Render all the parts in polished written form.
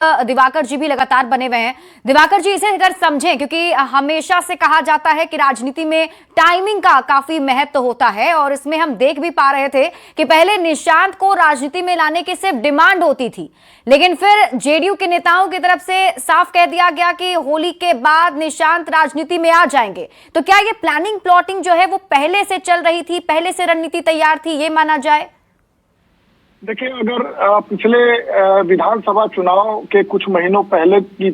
दिवाकर जी भी लगातार बने हुए हैं। दिवाकर जी, इसे अगर समझें, क्योंकि हमेशा से कहा जाता है कि राजनीति में टाइमिंग का काफी महत्व होता है, और इसमें हम देख भी पा रहे थे कि पहले निशांत को राजनीति में लाने की सिर्फ डिमांड होती थी, लेकिन फिर जेडीयू के नेताओं की तरफ से साफ कह दिया गया कि होली के बाद निशांत राजनीति में आ जाएंगे। तो क्या ये प्लानिंग प्लॉटिंग जो है वो पहले से चल रही थी, पहले से रणनीति तैयार थी, ये माना जाए? देखिए, अगर पिछले विधानसभा चुनाव के कुछ महीनों पहले की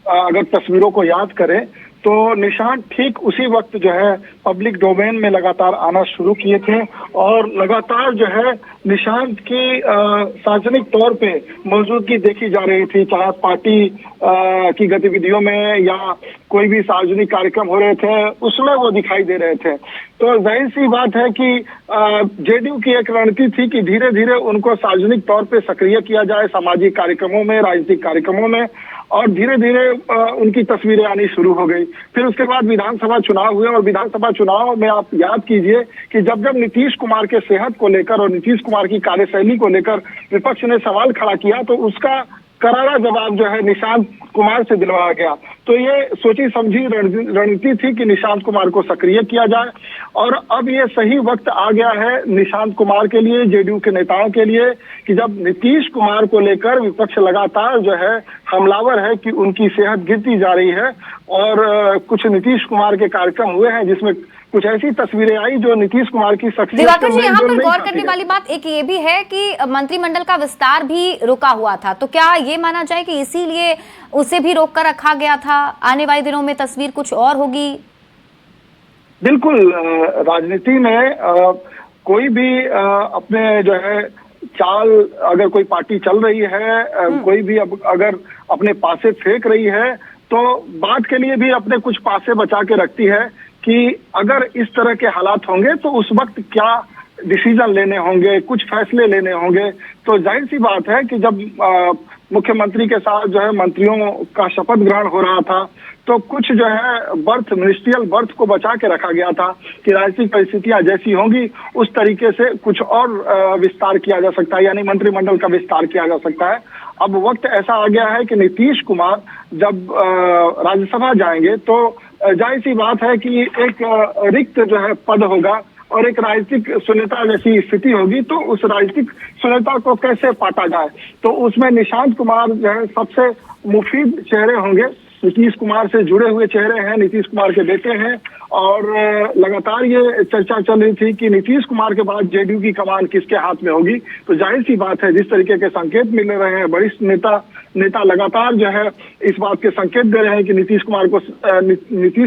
अगर तस्वीरों को याद करें तो निशांत ठीक उसी वक्त जो है पब्लिक डोमेन में लगातार आना शुरू किए थे, और लगातार जो है निशांत की सार्वजनिक तौर पे मौजूदगी देखी जा रही थी, चाहे पार्टी की गतिविधियों में या कोई भी सार्वजनिक कार्यक्रम हो रहे थे उसमें वो दिखाई दे रहे थे। तो जाहिर सी बात है कि जेडीयू की एक रणनीति थी कि धीरे धीरे उनको सार्वजनिक तौर पे सक्रिय किया जाए, सामाजिक कार्यक्रमों में, राजनीतिक कार्यक्रमों में, और धीरे धीरे उनकी तस्वीरें आनी शुरू हो गई। फिर उसके बाद विधानसभा चुनाव हुए, और विधानसभा चुनाव में आप याद कीजिए कि जब जब नीतीश कुमार के सेहत को लेकर और नीतीश कुमार की कार्यशैली को लेकर विपक्ष ने सवाल खड़ा किया तो उसका करारा जवाब जो है निशांत कुमार से दिलवाया गया। तो ये सोची समझी रणनीति थी कि निशांत कुमार को सक्रिय किया जाए, और अब ये सही वक्त आ गया है निशांत कुमार के लिए, जेडीयू के नेताओं के लिए, कि जब नीतीश कुमार को लेकर विपक्ष लगातार जो है हमलावर है कि उनकी सेहत गिरती जा रही है, और कुछ नीतीश कुमार के कार्यक्रम हुए हैं जिसमें कुछ ऐसी तस्वीरें आई जो नीतीश कुमार की शख्सियत दिवाकर जी, यहाँ पर गौर करने वाली बात एक ये भी है कि मंत्रिमंडल का विस्तार भी रुका हुआ था, तो क्या ये माना जाए कि इसीलिए उसे भी रोक कर रखा गया था? आने वाले दिनों में तस्वीर कुछ और होगी? बिल्कुल, राजनीति में कोई भी अपने जो है चाल, अगर कोई पार्टी चल रही है, कोई भी अगर अपने पासे फेंक रही है तो बात के लिए भी अपने कुछ पासे बचा के रखती है कि अगर इस तरह के हालात होंगे तो उस वक्त क्या डिसीजन लेने होंगे, कुछ फैसले लेने होंगे। तो जाहिर सी बात है कि जब मुख्यमंत्री के साथ जो है मंत्रियों का शपथ ग्रहण हो रहा था तो कुछ जो है मिनिस्ट्रियल बर्थ को बचा के रखा गया था कि राजनीतिक परिस्थितियां जैसी होंगी उस तरीके से कुछ और विस्तार किया जा सकता है, यानी मंत्रिमंडल का विस्तार किया जा सकता है। अब वक्त ऐसा आ गया है कि नीतीश कुमार जब राज्यसभा जाएंगे तो जाहिर सी बात है कि एक रिक्त जो है पद होगा और एक राजनीतिक शून्यता जैसी स्थिति होगी, तो उस राजनीतिक शून्यता को कैसे पाटा जाए, तो उसमें निशांत कुमार जो है सबसे मुफीद चेहरे होंगे। नीतीश कुमार से जुड़े हुए चेहरे हैं, नीतीश कुमार के बेटे हैं, और लगातार ये चर्चा चल रही थी कि नीतीश कुमार के बाद जेडीयू की कमान किसके हाथ में होगी। तो जाहिर सी बात है, जिस तरीके के संकेत मिल रहे हैं, वरिष्ठ नेता लगातार जो है इस बात के संकेत दे रहे हैं कि नीतीश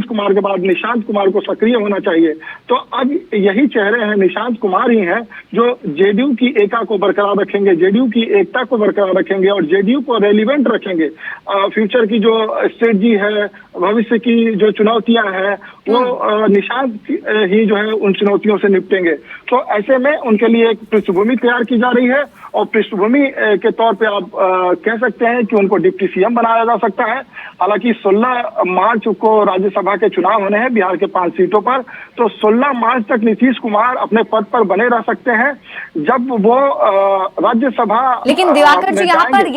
कुमार के बाद निशांत कुमार को सक्रिय होना चाहिए। तो अब यही चेहरे हैं, निशांत कुमार ही हैं जो जेडीयू की एका को बरकरार रखेंगे, जेडीयू की एकता को बरकरार रखेंगे और जेडीयू को रेलिवेंट रखेंगे। फ्यूचर की जो स्ट्रेटजी है, भविष्य की जो चुनौतियां हैं, वो निशांत ही जो है उन चुनौतियों से निपटेंगे। तो ऐसे में उनके लिए एक पृष्ठभूमि तैयार की जा रही है, और पृष्ठभूमि के तौर पे आप कह सकते हैं कि उनको डिप्टी सीएम बनाया जा सकता है। हालांकि 16 मार्च को राज्यसभा के चुनाव होने हैं बिहार के 5 सीटों पर, तो 16 मार्च तक नीतीश कुमार अपने पद पर बने रह सकते हैं जब वो राज्यसभा। लेकिन दिवाकर जी, यहाँ पर